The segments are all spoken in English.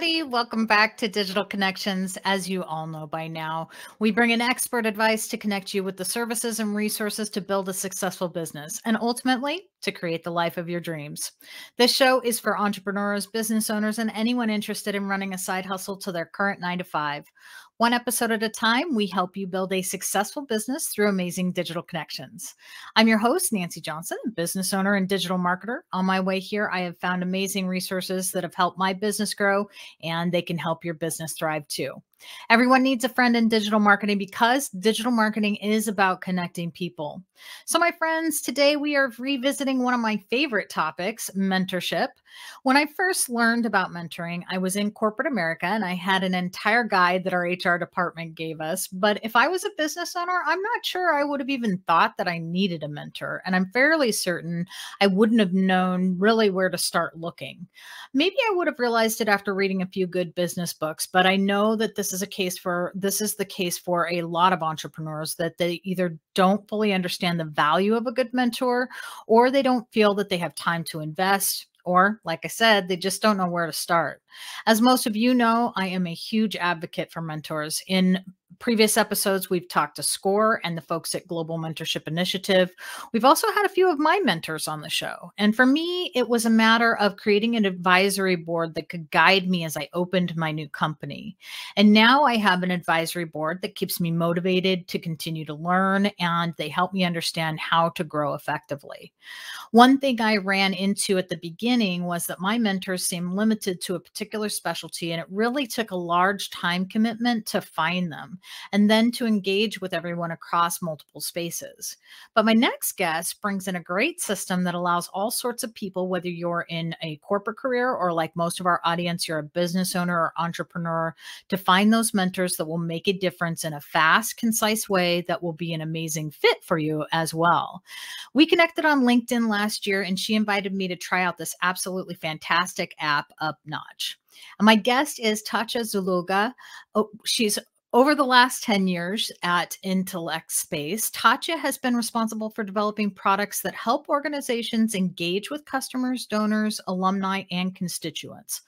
everybody. Welcome back to Digital Connections. As you all know by now, we bring in expert advice to connect you with the services and resources to build a successful business and ultimately to create the life of your dreams. This show is for entrepreneurs, business owners, and anyone interested in running a side hustle to their current 9 to 5. One episode at a time, we help you build a successful business through amazing digital connections. I'm your host, Nancee Johnson, business owner and digital marketer. On my way here, I have found amazing resources that have helped my business grow, and they can help your business thrive too. Everyone needs a friend in digital marketing because digital marketing is about connecting people. So my friends, today we are revisiting one of my favorite topics, mentorship. When I first learned about mentoring, I was in corporate America and I had an entire guide that our HR department gave us. But if I was a business owner, I'm not sure I would have even thought that I needed a mentor. And I'm fairly certain I wouldn't have known really where to start looking. Maybe I would have realized it after reading a few good business books, but I know that this is the case for a lot of entrepreneurs, that they either don't fully understand the value of a good mentor, or they don't feel that they have time to invest, or like I said, they just don't know where to start. As most of you know, I am a huge advocate for mentors. In previous episodes, we've talked to SCORE and the folks at Global Mentorship Initiative. We've also had a few of my mentors on the show. And for me, it was a matter of creating an advisory board that could guide me as I opened my new company. And now I have an advisory board that keeps me motivated to continue to learn, and they help me understand how to grow effectively. One thing I ran into at the beginning was that my mentors seemed limited to a particular specialty, and it really took a large time commitment to find them and then to engage with everyone across multiple spaces. But my next guest brings in a great system that allows all sorts of people, whether you're in a corporate career or, like most of our audience, you're a business owner or entrepreneur, to find those mentors that will make a difference in a fast, concise way that will be an amazing fit for you as well. We connected on LinkedIn last year, and she invited me to try out this absolutely fantastic app, Upnotch. And my guest is Tatia Zulouga. She's over the last 10 years at IntellectSpace. Tatia has been responsible for developing products that help organizations engage with customers, donors, alumni, and constituents.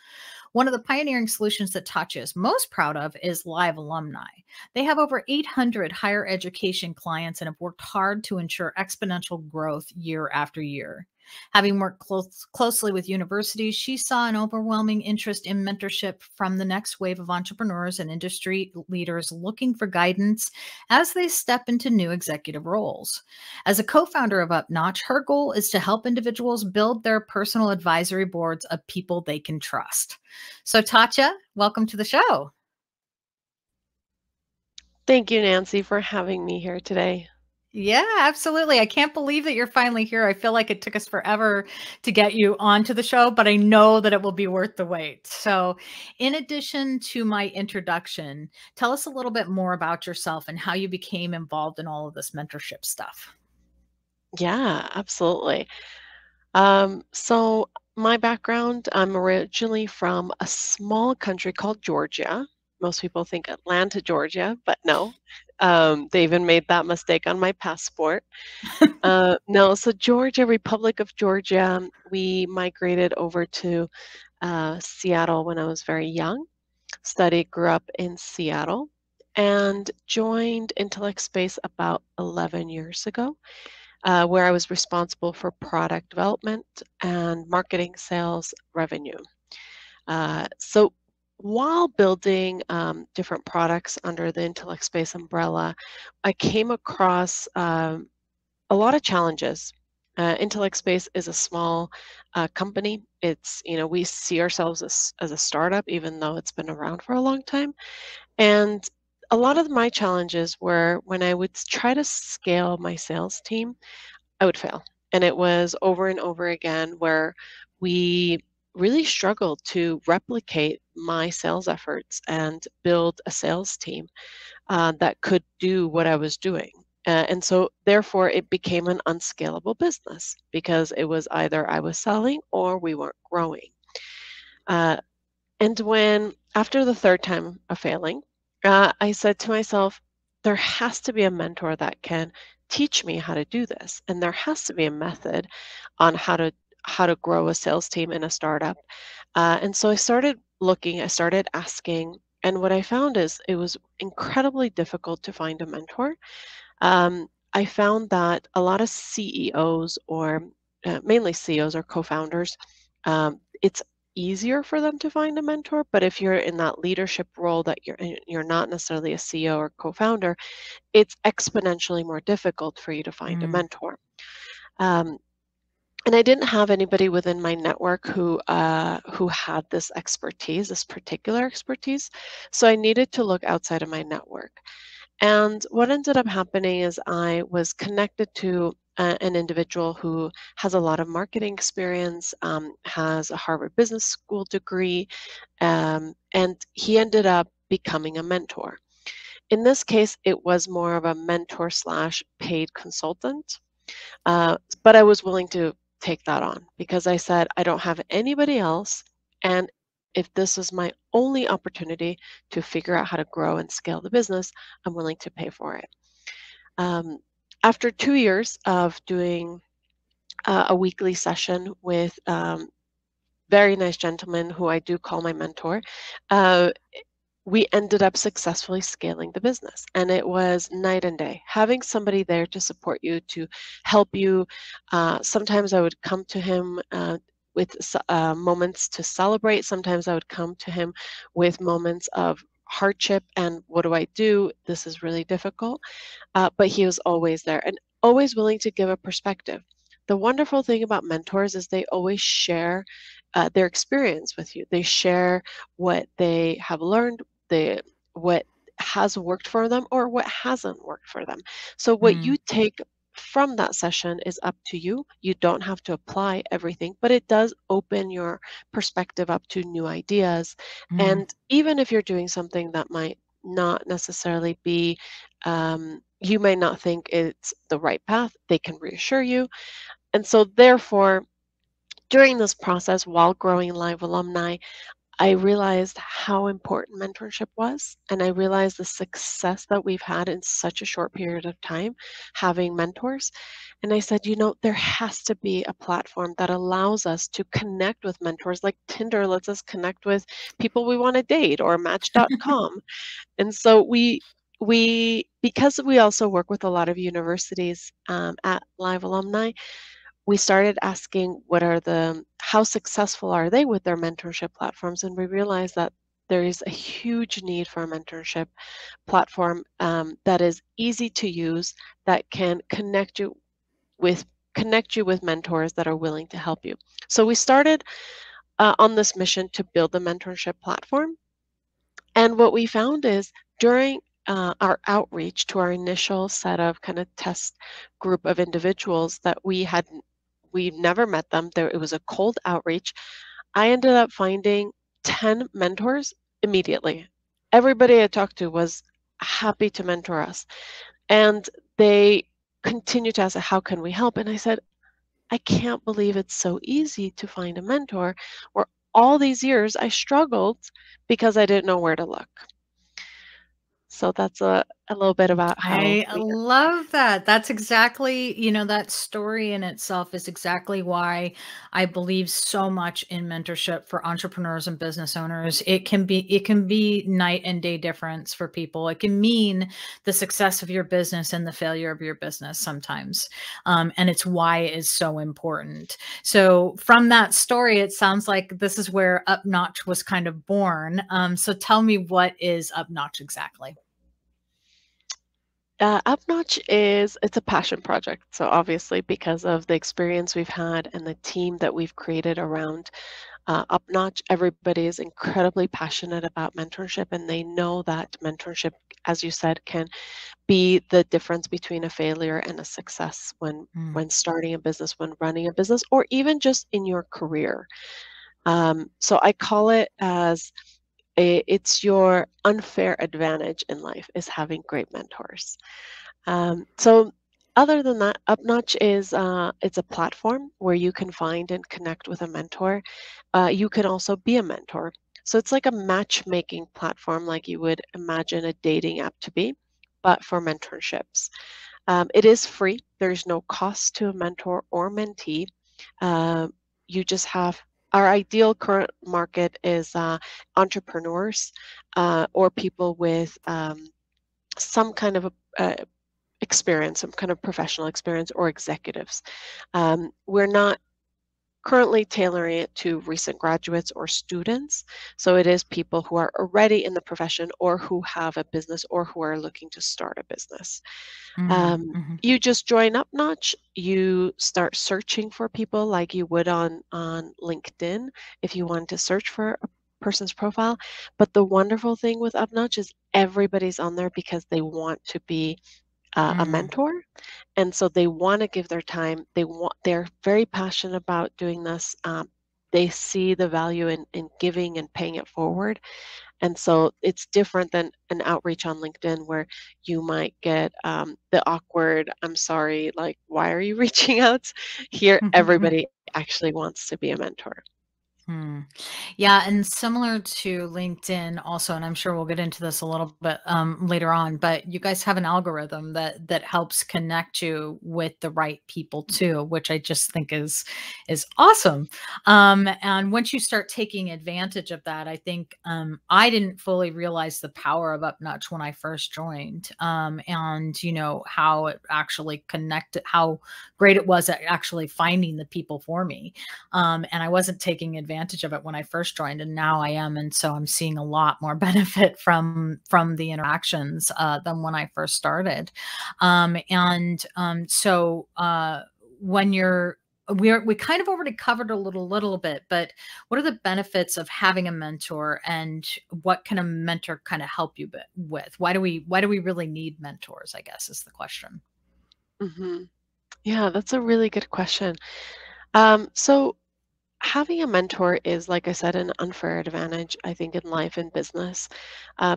One of the pioneering solutions that Tatia is most proud of is Live Alumni. They have over 800 higher education clients and have worked hard to ensure exponential growth year after year. Having worked closely with universities, she saw an overwhelming interest in mentorship from the next wave of entrepreneurs and industry leaders looking for guidance as they step into new executive roles. As a co-founder of Upnotch, her goal is to help individuals build their personal advisory boards of people they can trust. So Tatia, welcome to the show. Thank you, Nancee, for having me here today. Yeah, absolutely. I can't believe that you're finally here. I feel like it took us forever to get you onto the show, but I know that it will be worth the wait. So, in addition to my introduction, tell us a little bit more about yourself and how you became involved in all of this mentorship stuff. Yeah, absolutely. So my background, I'm originally from a small country called Georgia. Most people think Atlanta, Georgia, but no. They even made that mistake on my passport. No, so Georgia, Republic of Georgia, we migrated over to Seattle when I was very young. Grew up in Seattle, and joined IntellectSpace about 11 years ago, where I was responsible for product development and marketing, sales, revenue. So while building different products under the IntellectSpace umbrella, I came across a lot of challenges. IntellectSpace is a small company. We see ourselves as a startup, even though it's been around for a long time. And a lot of my challenges were when I would try to scale my sales team, I would fail. And it was over and over again where we really struggled to replicate my sales efforts and build a sales team that could do what I was doing. And so, therefore, it became an unscalable business because it was either I was selling or we weren't growing. And after the third time of failing, I said to myself, there has to be a mentor that can teach me how to do this. And there has to be a method on how to how to grow a sales team in a startup. And so I started looking, I started asking, and what I found is it was incredibly difficult to find a mentor. I found that a lot of CEOs or mainly CEOs or co-founders, it's easier for them to find a mentor. But if you're in that leadership role that you're not necessarily a CEO or co-founder, it's exponentially more difficult for you to find a Mm, mentor. Um, and I didn't have anybody within my network who had this expertise, this particular expertise. So I needed to look outside of my network. And what ended up happening is I was connected to an individual who has a lot of marketing experience, has a Harvard Business School degree, and he ended up becoming a mentor. In this case, it was more of a mentor slash paid consultant, but I was willing to take that on because I said, I don't have anybody else. And if this is my only opportunity to figure out how to grow and scale the business, I'm willing to pay for it. Um, After 2 years of doing a weekly session with very nice gentleman who I do call my mentor, uh, we ended up successfully scaling the business. And it was night and day. Having somebody there to support you, to help you. Sometimes I would come to him with moments to celebrate. Sometimes I would come to him with moments of hardship and what do I do? This is really difficult. But he was always there and always willing to give a perspective. The wonderful thing about mentors is they always share their experience with you. They share what they have learned, what has worked for them or what hasn't worked for them. So what mm, you take from that session is up to you. You don't have to apply everything, but it does open your perspective up to new ideas. mm, And even if you're doing something that might not necessarily be, you may not think it's the right path, they can reassure you. And so, therefore, during this process, while growing Live Alumni, I realized how important mentorship was. And I realized the success that we've had in such a short period of time having mentors. And I said, there has to be a platform that allows us to connect with mentors, like Tinder lets us connect with people we want to date or Match.com. And so we because we also work with a lot of universities at Live Alumni, we started asking how successful are they with their mentorship platforms, and we realized that there is a huge need for a mentorship platform that is easy to use, that can with connect you with mentors that are willing to help you. So we started on this mission to build the mentorship platform. And what we found is during our outreach to our initial set of kind of test group of individuals that we never met them. It was a cold outreach. I ended up finding 10 mentors immediately. Everybody I talked to was happy to mentor us. And they continued to ask, how can we help? And I said, I can't believe it's so easy to find a mentor where all these years I struggled because I didn't know where to look. So that's a little bit about how I love that. That's exactly, that story in itself is exactly why I believe so much in mentorship for entrepreneurs and business owners. It can be night and day difference for people. It can mean the success of your business and the failure of your business sometimes. And it's why it is so important. So from that story, it sounds like this is where Upnotch was kind of born. So tell me, what is Upnotch exactly? Upnotch it's a passion project. So obviously, because of the experience we've had and the team that we've created around Upnotch, everybody is incredibly passionate about mentorship, and they know that mentorship, as you said, can be the difference between a failure and a success when starting a business, when running a business, or even just in your career. So I call it as it's your unfair advantage in life is having great mentors. So other than that, Upnotch is it's a platform where you can find and connect with a mentor. You can also be a mentor. So it's like a matchmaking platform, like you would imagine a dating app to be, but for mentorships. It is free. There's no cost to a mentor or mentee. you just have our ideal current market is entrepreneurs or people with some kind of experience, some kind of professional experience, or executives. We're not currently tailoring it to recent graduates or students. So it is people who are already in the profession or who have a business or who are looking to start a business. You just join Upnotch. You start searching for people like you would on LinkedIn if you wanted to search for a person's profile. But the wonderful thing with Upnotch is everybody's on there because they want to be a mentor, and so they want to give their time. They're very passionate about doing this. They see the value in giving and paying it forward. And so it's different than an outreach on LinkedIn where you might get the awkward, I'm sorry, like, why are you reaching out? Here, Mm. everybody actually wants to be a mentor. Hmm. Yeah, and similar to LinkedIn also, and I'm sure we'll get into this a little bit later on, but you guys have an algorithm that helps connect you with the right people too, which I just think is awesome. And once you start taking advantage of that, I think I didn't fully realize the power of Upnotch when I first joined, and you know how it actually connected, how great it was at actually finding the people for me. And I wasn't taking advantage of it when I first joined, and now I am. And so I'm seeing a lot more benefit from the interactions than when I first started. When you're we kind of already covered a little bit, but what are the benefits of having a mentor, and what can a mentor kind of help you with? Why do we really need mentors, I guess, is the question. hmm Yeah, that's a really good question. So having a mentor is, like I said, an unfair advantage, I think, in life and business,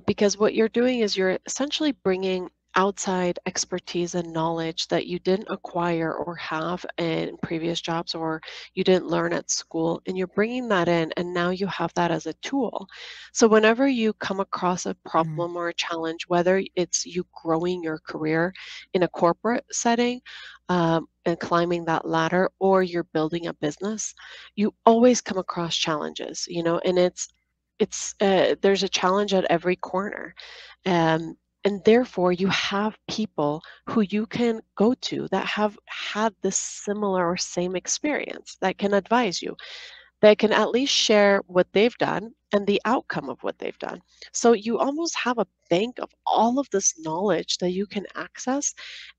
because what you're doing is you're essentially bringing outside expertise and knowledge that you didn't acquire or have in previous jobs or you didn't learn at school, and you're bringing that in, and now you have that as a tool. So whenever you come across a Mm, problem or a challenge, whether it's you growing your career in a corporate setting, and climbing that ladder, or you're building a business, you always come across challenges, and there's a challenge at every corner. And therefore you have people who you can go to that have had this similar or same experience, that can advise you, that can at least share what they've done and the outcome of what they've done. So you almost have a bank of all of this knowledge that you can access,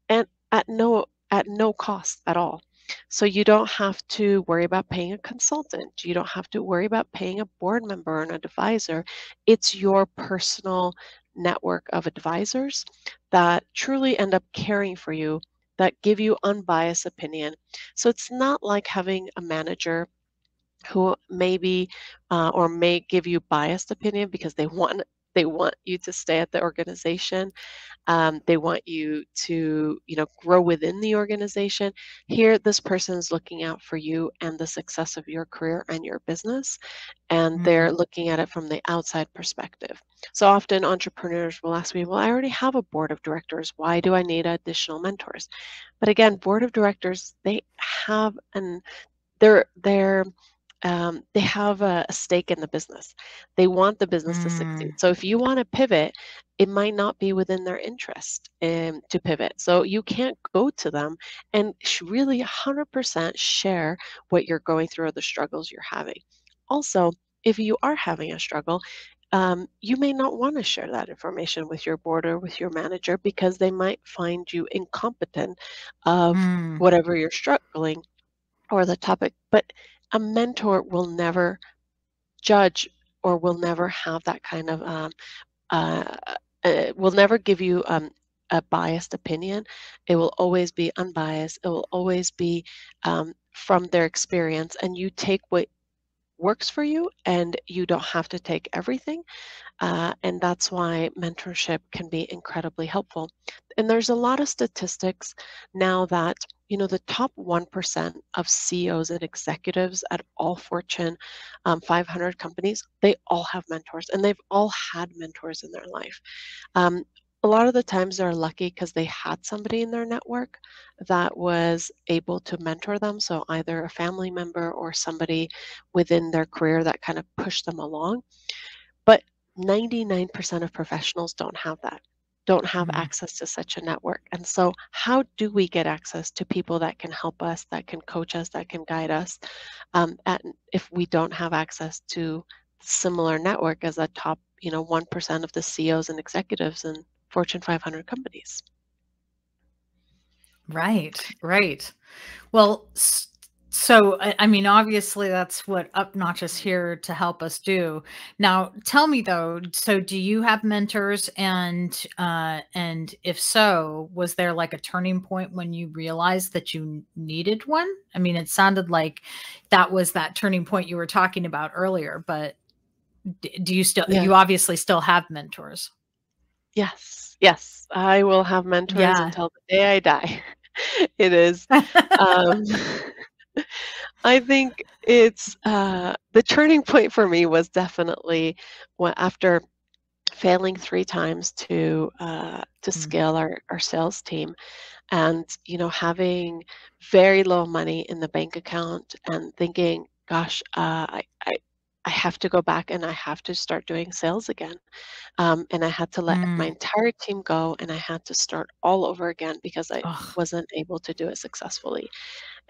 and at no cost at all. So you don't have to worry about paying a consultant. You don't have to worry about paying a board member or an advisor. It's your personal network of advisors that truly end up caring for you, that give you unbiased opinion. So it's not like having a manager who maybe or may give you biased opinion because they want you to stay at the organization. They want you to, grow within the organization. Here, this person is looking out for you and the success of your career and your business, and mm, they're looking at it from the outside perspective. So often entrepreneurs will ask me, well, I already have a board of directors. Why do I need additional mentors? But again, board of directors, they have an they're they have a stake in the business. They want the business to succeed. mm, So if you want to pivot, it might not be within their interest to pivot. So you can't go to them and really 100% share what you're going through or the struggles you're having. Also, if you are having a struggle, you may not want to share that information with your board or with your manager because they might find you incompetent of mm, whatever you're struggling or the topic. But a mentor will never judge or will never have that kind of uh, will never give you a biased opinion. It will always be unbiased. It will always be from their experience, and you take what works for you, and you don't have to take everything. And that's why mentorship can be incredibly helpful. And there's a lot of statistics now that, the top 1% of CEOs and executives at all Fortune 500 companies, they all have mentors and they've all had mentors in their life. Um, a lot of the times they're lucky because they had somebody in their network that was able to mentor them. So either a family member or somebody within their career that kind of pushed them along. But 99% of professionals don't have that, don't have Mm. access to such a network. And so, how do we get access to people that can help us, that can coach us, that can guide us, if we don't have access to similar network as a top, 1% of the CEOs and executives in Fortune 500 companies? Right, right. Well, so I mean, obviously, that's what Upnotch is here to help us do. Now, tell me though. So, do you have mentors, and if so, was there like a turning point when you realized that you needed one? I mean, it sounded like that was that turning point you were talking about earlier. But do you still? Yeah. You obviously still have mentors. Yes. Yes. I will have mentors Yeah. until the day I die. It is. Um, I think it's the turning point for me was definitely after failing 3 times to Mm, scale our sales team, and having very low money in the bank account and thinking, gosh, I have to go back and I have to start doing sales again. And I had to let my mm. entire team go and I had to start all over again because I Ugh. wasn't able to do it successfully.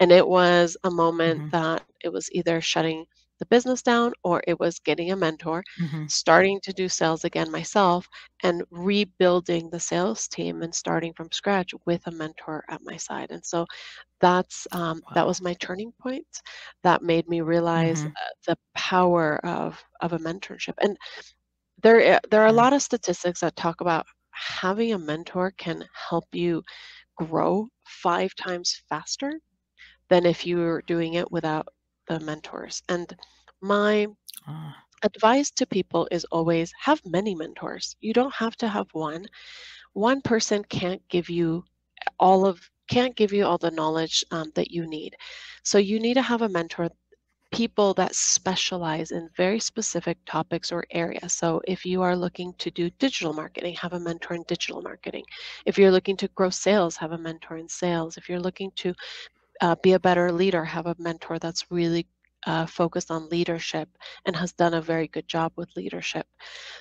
And it was a moment Mhm, that it was either shutting the business down or it was getting a mentor, mhm. starting to do sales again myself, and rebuilding the sales team and starting from scratch with a mentor at my side. And so that Wow. was my turning point that made me realize Mhm. the power of a mentorship. And there are a Yeah. lot of statistics that talk about having a mentor can help you grow 5 times faster than if you were doing it without the mentors. And my Ah. advice to people is always have many mentors. You don't have to have one. One person can't give you all the knowledge that you need. So you need to have a mentor, people that specialize in very specific topics or areas. So if you are looking to do digital marketing, have a mentor in digital marketing. If you're looking to grow sales, have a mentor in sales. If you're looking to be a better leader, have a mentor that's really focused on leadership and has done a very good job with leadership.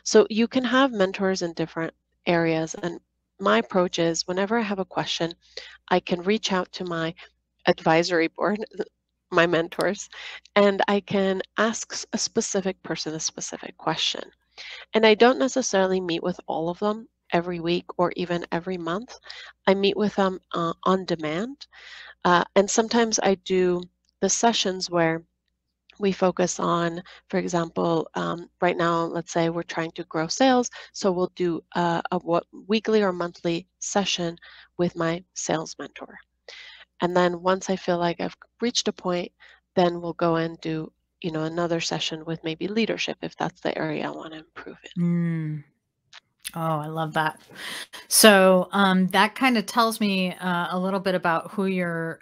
So you can have mentors in different areas. And my approach is whenever I have a question, I can reach out to my advisory board, my mentors, and I can ask a specific person a specific question. And I don't necessarily meet with all of them every week or even every month. I meet with them on demand, and sometimes I do the sessions where we focus on, for example, right now, let's say we're trying to grow sales. So we'll do a weekly or monthly session with my sales mentor. And then once I feel like I've reached a point, then we'll go and do, another session with maybe leadership if that's the area I want to improve in. Mm. Oh, I love that. So, that kind of tells me a little bit about who your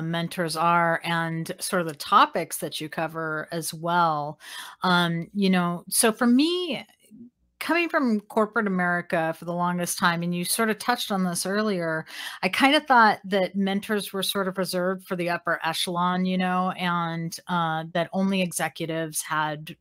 mentors are and sort of the topics that you cover as well. So for me, coming from corporate America for the longest time, and you sort of touched on this earlier, I kind of thought that mentors were sort of reserved for the upper echelon, and that only executives had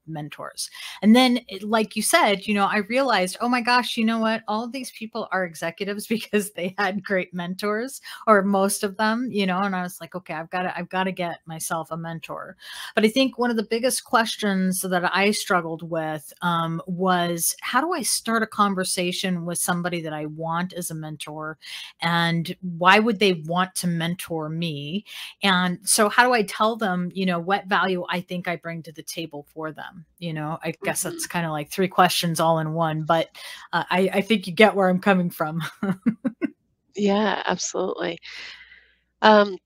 mentors. And then, like you said, I realized, oh my gosh, you know what? All of these people are executives because they had great mentors, or most of them, And I was like, okay, I've got to get myself a mentor. But I think one of the biggest questions that I struggled with was, how do I start a conversation with somebody that I want as a mentor? And why would they want to mentor me? And so, how do I tell them, what value I think I bring to the table for them? I guess that's Mhm. kind of like three questions all in one, but I think you get where I'm coming from. Yeah, absolutely. Um,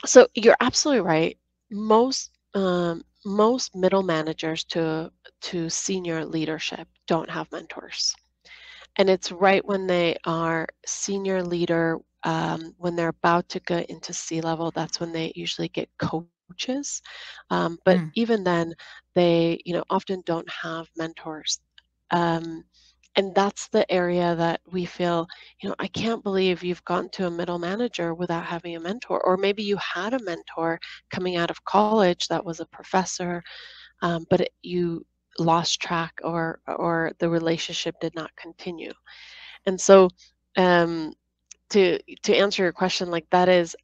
so you're absolutely right. Most middle managers to senior leadership don't have mentors. And it's right when they are senior leader, when they're about to get into C-level, that's when they usually get coaches. But Mm, even then, they often don't have mentors. Um, And that's the area that we feel, I can't believe you've gotten to a middle manager without having a mentor. Or maybe you had a mentor coming out of college that was a professor, but you lost track, or the relationship did not continue. And so, um, to answer your question, like, that is,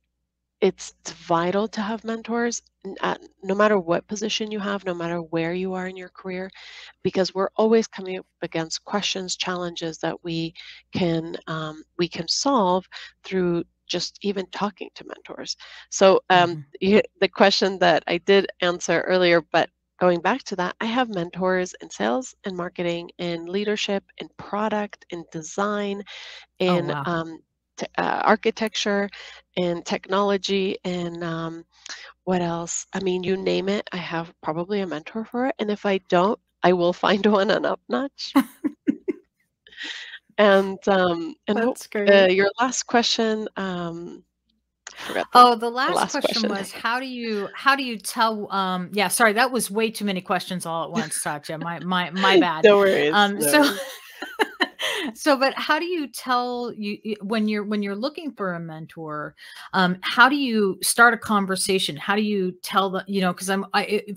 it's vital to have mentors, no matter what position you have, no matter where you are in your career, because we're always coming up against questions, challenges that we can solve through just even talking to mentors. So, Mhm. the question that I did answer earlier, but going back to that, I have mentors in sales and marketing, in leadership, in product, in design, Oh, in wow. architecture, in technology, and what else? I mean, you name it, I have probably a mentor for it, and if I don't, I will find one on Upnotch. And what, That's great. your last question, I forgot Oh, the the last last question question. was how do you tell yeah, sorry, that was way too many questions all at once, Satya. My bad. No worries, Um no so worries. so but how do you tell when you're looking for a mentor, how do you start a conversation? How do you tell the, because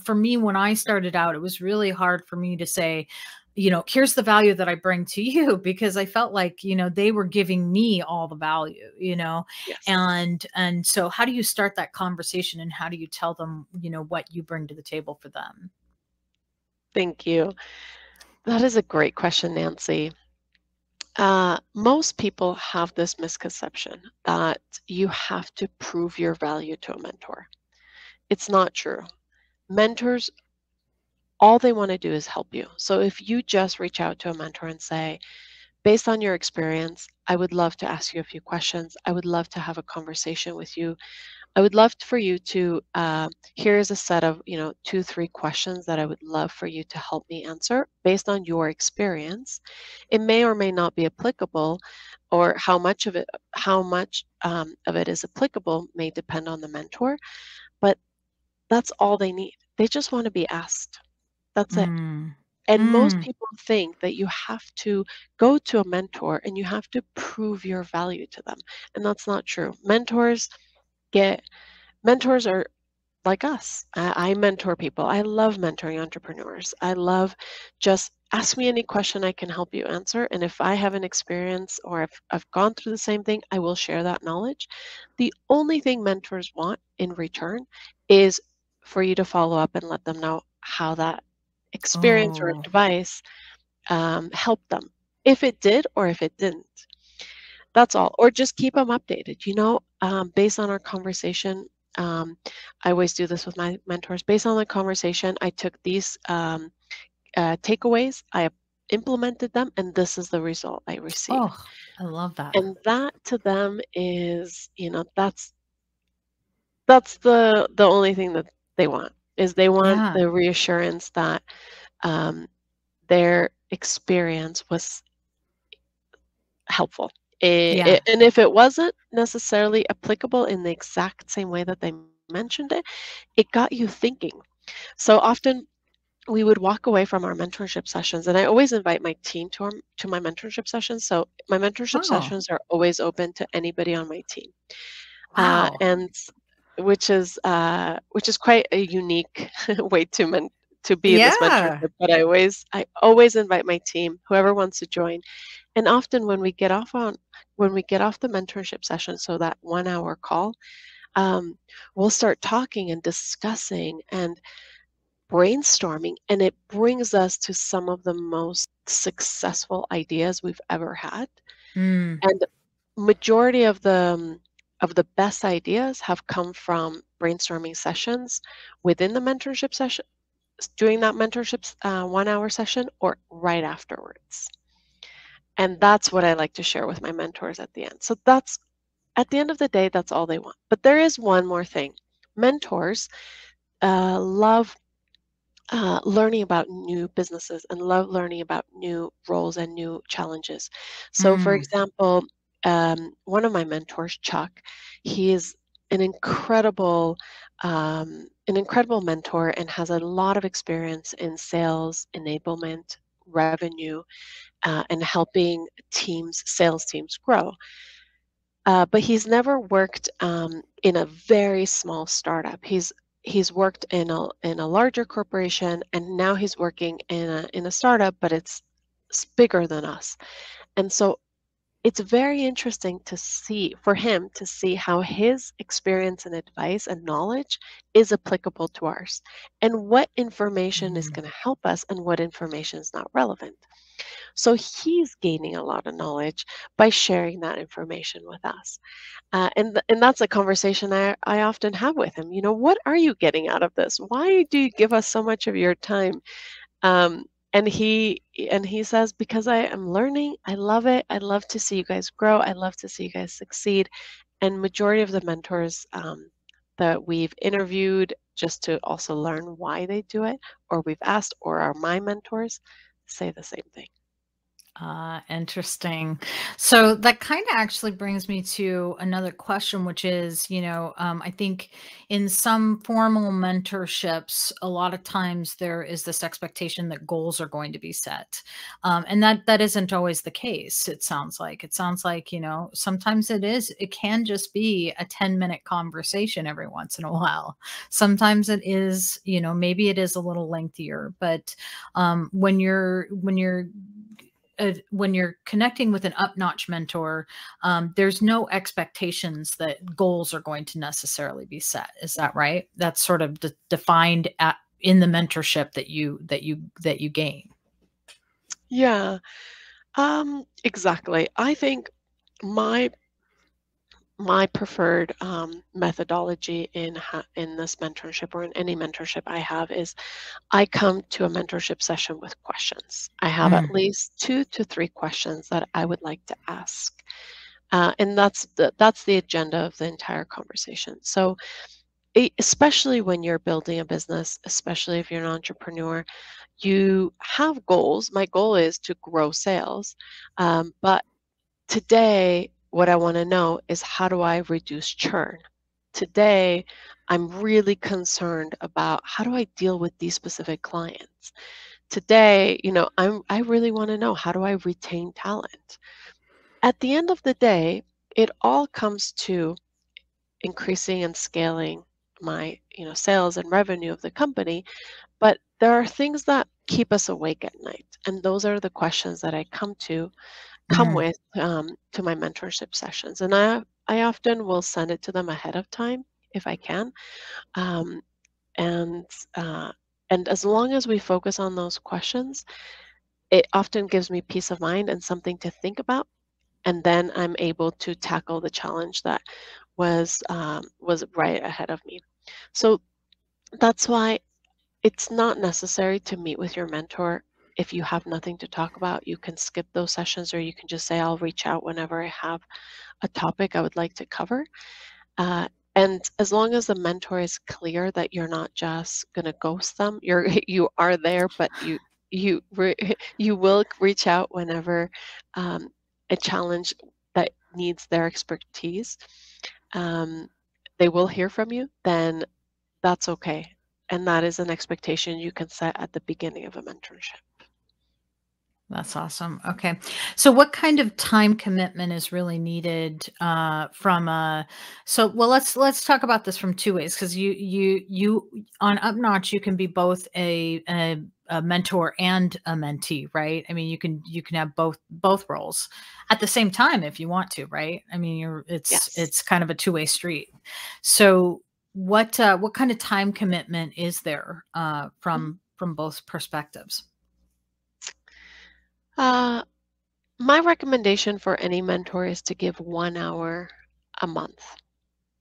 for me, when I started out, it was really hard for me to say, here's the value that I bring to you, because I felt like, they were giving me all the value, Yes, and so how do you start that conversation, and how do you tell them, what you bring to the table for them? thank you. That is a great question, Nancy. Most people have this misconception that you have to prove your value to a mentor. It's not true. Mentors, all they want to do is help you. So if you just reach out to a mentor and say, based on your experience, I would love to ask you a few questions. I would love to have a conversation with you. I would love for you to, here's a set of, 2, 3 questions that I would love for you to help me answer based on your experience. It may or may not be applicable, or how much of it is applicable may depend on the mentor, but that's all they need. They just want to be asked. That's it. Mm. And most Mm. people think that you have to go to a mentor and you have to prove your value to them. And that's not true. Get mentors are like us. I mentor people. I love mentoring entrepreneurs. I love, just ask me any question I can help you answer. And if I have an experience, or if I've gone through the same thing, I will share that knowledge. The only thing mentors want in return is for you to follow up and let them know how that experience or Oh, advice helped them. If it did or if it didn't. That's all. Or just keep them updated. Based on our conversation, I always do this with my mentors. Based on the conversation, I took these takeaways, I implemented them, and this is the result I received. oh, I love that. And that to them is, that's the only thing that they want, is they want Yeah. the reassurance that um, their experience was helpful. Yeah. And if it wasn't necessarily applicable in the exact same way that they mentioned it, it got you thinking. So often we would walk away from our mentorship sessions, and I always invite my team to my mentorship sessions. So my mentorship Oh, sessions are always open to anybody on my team, wow. and which is quite a unique way to be in this Yeah. mentorship. But I always invite my team, whoever wants to join. And often when we get off the mentorship session, so that 1 hour call, um, we'll start talking and discussing and brainstorming, and it brings us to some of the most successful ideas we've ever had. Mm. And majority of the best ideas have come from brainstorming sessions within the mentorship session, during that mentorship 1 hour session, or right afterwards. And that's what I like to share with my mentors at the end. So that's, at the end of the day, that's all they want. But there is one more thing. Mentors love learning about new businesses and love learning about new roles and new challenges. So, for Mm. example, one of my mentors, Chuck, he is an incredible mentor, and has a lot of experience in sales enablement, revenue and helping teams, sales teams grow. But he's never worked in a very small startup. He's worked in a larger corporation, and now he's working in a startup, but it's bigger than us. And so it's very interesting to see for him to see how his experience and advice and knowledge is applicable to ours, and what information is Mm. going to help us and what information is not relevant. So he's gaining a lot of knowledge by sharing that information with us. And that's a conversation I often have with him. You know, what are you getting out of this? Why do you give us so much of your time? Um, and he says, because I am learning, I love it. I love to see you guys grow. I love to see you guys succeed. And majority of the mentors that we've interviewed just to also learn why they do it, or we've asked, or are my mentors, say the same thing. Interesting. So that kind of actually brings me to another question, which is, I think in some formal mentorships, a lot of times there is this expectation that goals are going to be set. And that isn't always the case. It sounds like, sometimes it can just be a 10-minute conversation every once in a while. Sometimes it is, maybe it is a little lengthier, but when you're connecting with an Upnotch mentor, there's no expectations that goals are going to necessarily be set. Is that right? That's sort of defined in the mentorship that you gain. Yeah, exactly. I think my my preferred methodology in this mentorship or in any mentorship I have is I come to a mentorship session with questions. I have at Mm, least 2 to 3 questions that I would like to ask, and that's the agenda of the entire conversation. So, especially when you're building a business, especially if you're an entrepreneur, you have goals. My goal is to grow sales, but today, what I want to know is how do I reduce churn? Today, I'm really concerned about how do I deal with these specific clients. Today, I really want to know how do I retain talent. At the end of the day, it all comes to increasing and scaling my, sales and revenue of the company, but there are things that keep us awake at night, and those are the questions that I come mm, with to my mentorship sessions. And I often will send it to them ahead of time if I can. Um, and uh, and as long as we focus on those questions, it often gives me peace of mind and something to think about. And then I'm able to tackle the challenge that was right ahead of me. So that's why it's not necessary to meet with your mentor. If you have nothing to talk about, you can skip those sessions, or you can just say, I'll reach out whenever I have a topic I would like to cover. Uh, and as long as the mentor is clear that you're not just going to ghost them, you are there, but you will reach out whenever um, a challenge that needs their expertise, um, they will hear from you. Then that's okay, and that is an expectation you can set at the beginning of a mentorship. that's awesome. Okay. So what kind of time commitment is really needed from a well, let's talk about this from two ways, because you on Upnotch you can be both a mentor and a mentee, right? I mean, you can have both roles at the same time if you want to, right? I mean, Yes. it's kind of a two-way street. So what kind of time commitment is there Mhm. from both perspectives? Uh, my recommendation for any mentor is to give 1 hour a month.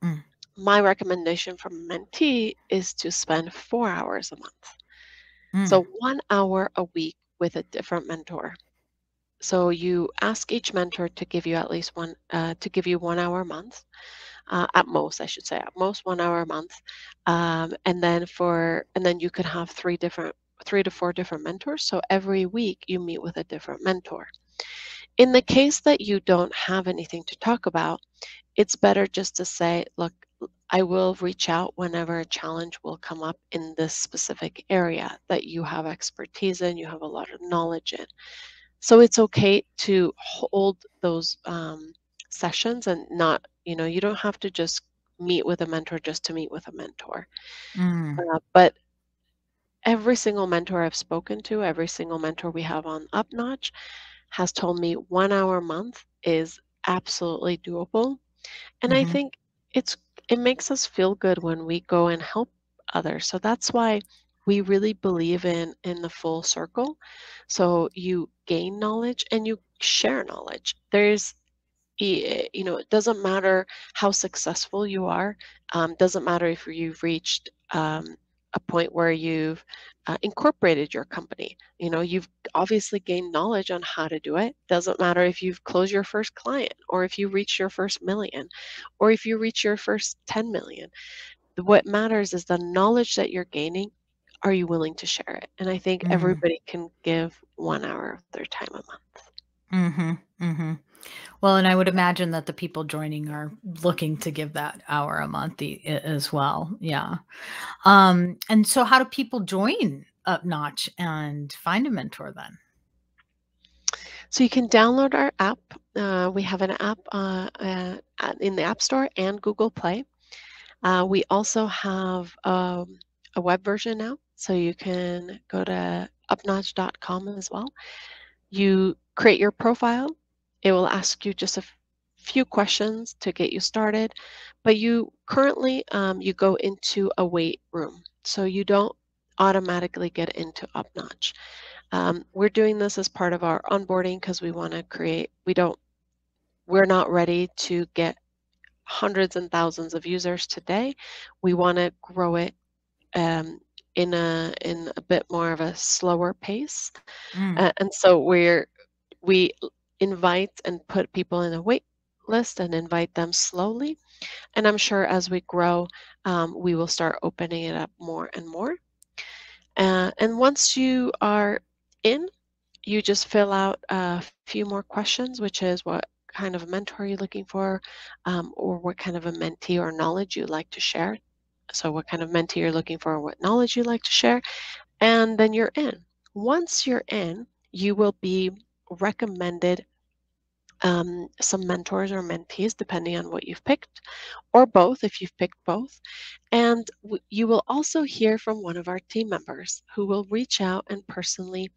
Mm, My recommendation for a mentee is to spend 4 hours a month. mm, So 1 hour a week with a different mentor. So you ask each mentor to give you at least to give you 1 hour a month, at most, I should say, at most 1 hour a month, and then you could have 3 to 4 different mentors. So every week you meet with a different mentor. In the case that you don't have anything to talk about, it's better just to say, look, I will reach out whenever a challenge will come up in this specific area that you have expertise in, you have a lot of knowledge in. So it's okay to hold those sessions and not, you don't have to just meet with a mentor just to meet with a mentor. Mm, But every single mentor I've spoken to, every single mentor we have on Upnotch has told me 1 hour a month is absolutely doable. And I mhm, think it makes us feel good when we go and help others. So that's why we really believe in the full circle. So you gain knowledge and you share knowledge. It doesn't matter how successful you are. Doesn't matter if you've reached a point where you've incorporated your company. You've obviously gained knowledge on how to do it. Doesn't matter if you've closed your first client, or if you reach your first million, or if you reach your first 10 million. What matters is the knowledge that you're gaining. Are you willing to share it? And I think mm, everybody can give 1 hour of their time a month. mhm, mhm. Well, and I would imagine that the people joining are looking to give that hour a month as well. Yeah. And so how do people join Upnotch and find a mentor then? So you can download our app. We have an app in the App Store and Google Play. We also have a web version now, so you can go to upnotch.com as well. You create your profile. It will ask you just a few questions to get you started, but you currently you go into a wait room, so you don't automatically get into Upnotch. We're doing this as part of our onboarding because we want to create. We're not ready to get hundreds and thousands of users today. We want to grow it in a bit more of a slower pace, Mm, and so we invite and put people in a wait list and invite them slowly. And I'm sure as we grow, we will start opening it up more and more. And once you are in, you just fill out a few more questions, which is what kind of a mentor you're looking for, or what kind of a mentee or knowledge you'd like to share. So, what kind of mentee you're looking for, or what knowledge you'd like to share, and then you're in. Once you're in, you will be recommended some mentors or mentees, depending on what you've picked, or both if you've picked both. And you will also hear from one of our team members who will reach out and personally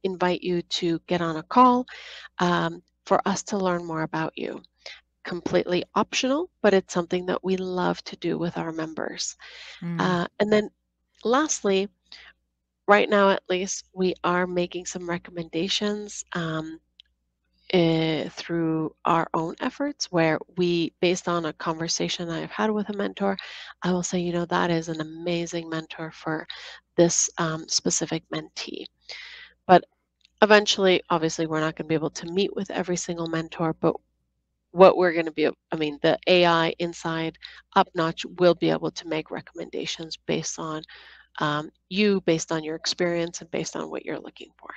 invite you to get on a call for us to learn more about you. Completely optional, but it's something that we love to do with our members. mm, And then lastly, right now at least, we are making some recommendations. Through our own efforts, where based on a conversation I've had with a mentor, I will say, that is an amazing mentor for this specific mentee. But eventually, obviously, we're not going to be able to meet with every single mentor, but what we're going to be, I mean, the AI inside Upnotch will be able to make recommendations based on based on your experience and based on what you're looking for.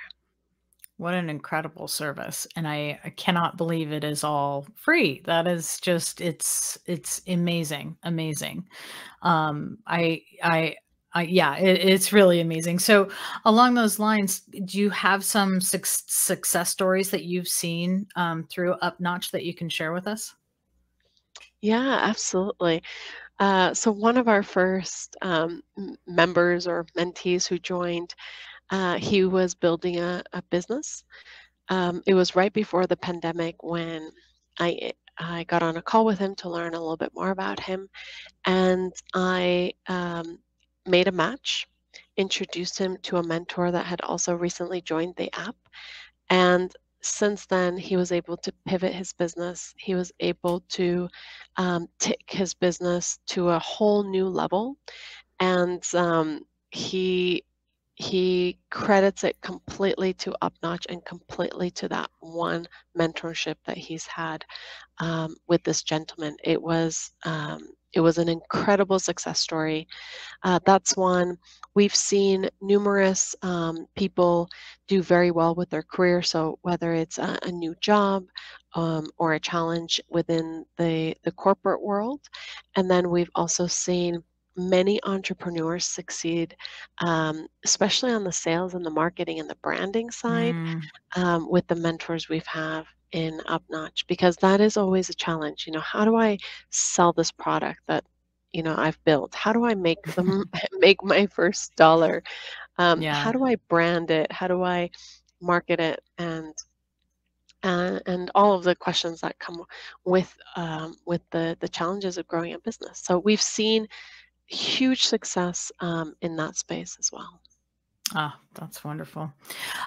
what an incredible service. And I cannot believe it is all free. That is just it's amazing. Amazing. Yeah, it's really amazing. So along those lines, do you have some success stories that you've seen through Upnotch that you can share with us? Yeah, absolutely. So one of our first members or mentees who joined, he was building a business. It was right before the pandemic when I got on a call with him to learn a little bit more about him, and I made a match, introduced him to a mentor that had also recently joined the app, and since then, he was able to pivot his business. He was able to take his business to a whole new level, and he he credits it completely to Upnotch and completely to that one mentorship that he's had with this gentleman. It was an incredible success story. That's one. We've seen numerous people do very well with their career. So whether it's a new job or a challenge within the corporate world. And then we've also seen many entrepreneurs succeed, especially on the sales and the marketing and the branding side, Mm, with the mentors we've have in Upnotch, because that is always a challenge. How do I sell this product that I've built? How do I make them make my first dollar? yeah. How do I brand it? How do I market it? And all of the questions that come with the challenges of growing a business. So we've seen huge success in that space as well. Ah, that's wonderful.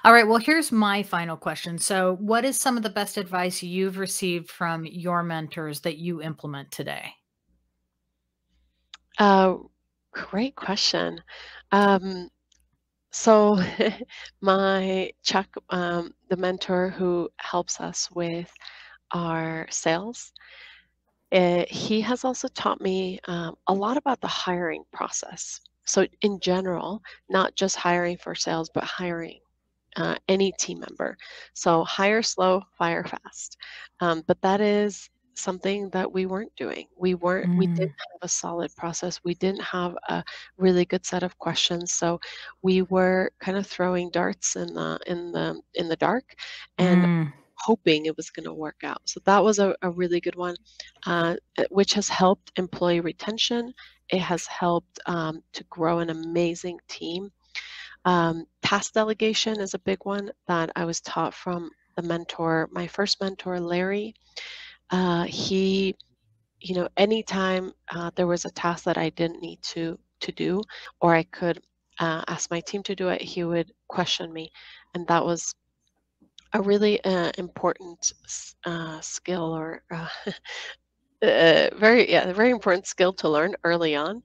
All right. Well, here's my final question. So, what is some of the best advice you've received from your mentors that you implement today? Uh, Great question. Um, so my Chuck, the mentor who helps us with our sales, he has also taught me a lot about the hiring process. So in general, not just hiring for sales, but hiring any team member. So hire slow, fire fast. But that is something that we weren't doing. We didn't Mm, have a solid process. We didn't have a really good set of questions. So we were kind of throwing darts in the dark and mm, hoping it was going to work out. So that was a really good one, which has helped employee retention. It has helped to grow an amazing team. Task delegation is a big one that I was taught from my first mentor, Larry. He, anytime there was a task that I didn't need to do, or I could ask my team to do it, he would question me, and that was a really important skill, or very important skill to learn early on,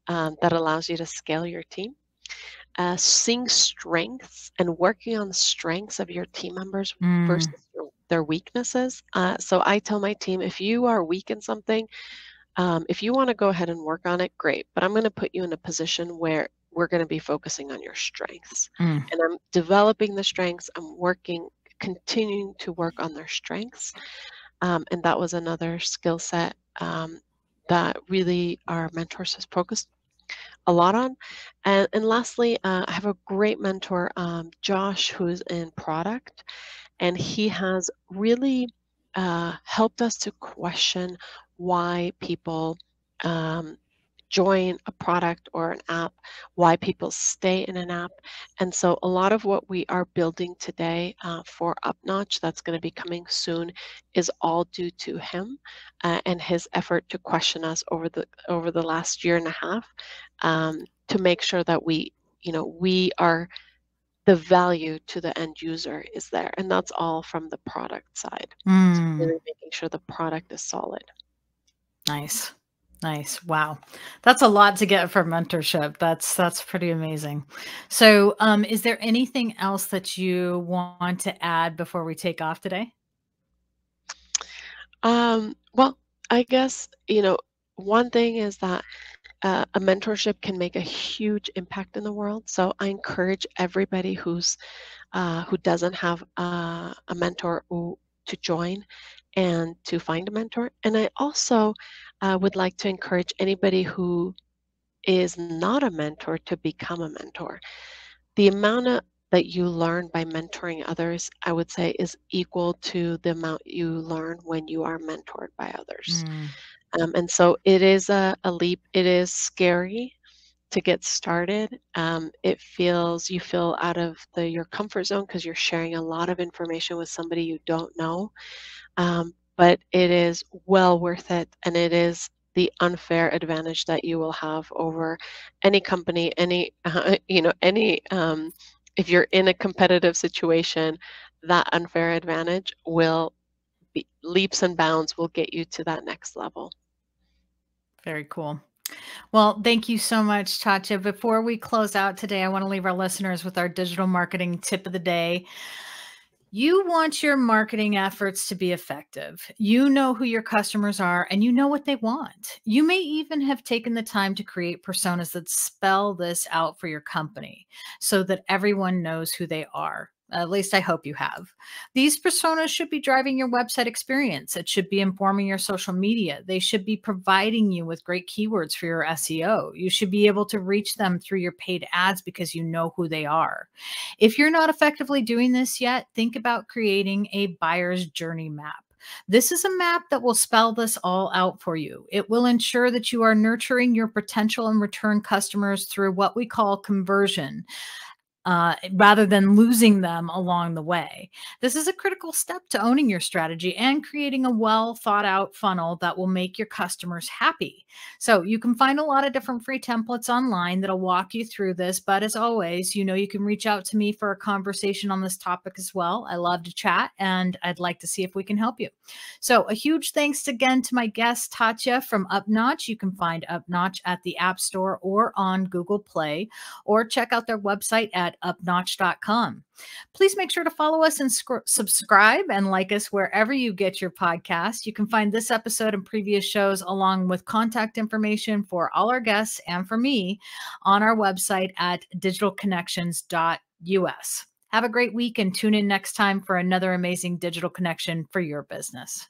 that allows you to scale your team. Seeing strengths and working on the strengths of your team members mm, versus their weaknesses. So I tell my team, if you are weak in something, if you want to go ahead and work on it, great. But I'm going to put you in a position where we're going to be focusing on your strengths. mm, And I'm developing the strengths. Continuing to work on their strengths. And that was another skill set that really our mentors has focused a lot on. And lastly, I have a great mentor, Josh, who's in product, and he has really helped us to question why people um, join a product or an app, why people stay in an app. And so a lot of what we are building today for Upnotch, that's going to be coming soon, is all due to him and his effort to question us over the last year and a half, to make sure that we are, the value to the end user is there, and that's all from the product side. So mm. really making sure the product is solid. Nice. Nice. Wow. That's a lot to get from mentorship. That's pretty amazing. So, is there anything else that you want to add before we take off today? Well, I guess, one thing is that a mentorship can make a huge impact in the world. So I encourage everybody who doesn't have a mentor to join and to find a mentor. And I also would like to encourage anybody who is not a mentor to become a mentor. The amount that you learn by mentoring others, I would say, is equal to the amount you learn when you are mentored by others. Mm, And so it is a leap. It is scary to get started. You feel out of your comfort zone because you're sharing a lot of information with somebody you don't know. But it is well worth it, and it is the unfair advantage that you will have over any company, any if you're in a competitive situation, that unfair advantage will be leaps and bounds will get you to that next level. very cool. Well, thank you so much, Tatia. Before we close out today, I want to leave our listeners with our digital marketing tip of the day. You want your marketing efforts to be effective. You know who your customers are and you know what they want. You may even have taken the time to create personas that spell this out for your company so that everyone knows who they are. At least I hope you have. These personas should be driving your website experience. It should be informing your social media. They should be providing you with great keywords for your SEO. You should be able to reach them through your paid ads because you know who they are. If you're not effectively doing this yet, think about creating a buyer's journey map. This is a map that will spell this all out for you. It will ensure that you are nurturing your potential and return customers through what we call conversion, rather than losing them along the way. This is a critical step to owning your strategy and creating a well thought out funnel that will make your customers happy. So you can find a lot of different free templates online that'll walk you through this. But as always, you can reach out to me for a conversation on this topic as well. I love to chat and I'd like to see if we can help you. So a huge thanks again to my guest, Tatia from Upnotch. You can find Upnotch at the App Store or on Google Play, or check out their website at upnotch.com. Please make sure to follow us and subscribe and like us wherever you get your podcasts. You can find this episode and previous shows along with contact information for all our guests and for me on our website at digitalconnections.us. Have a great week and tune in next time for another amazing digital connection for your business.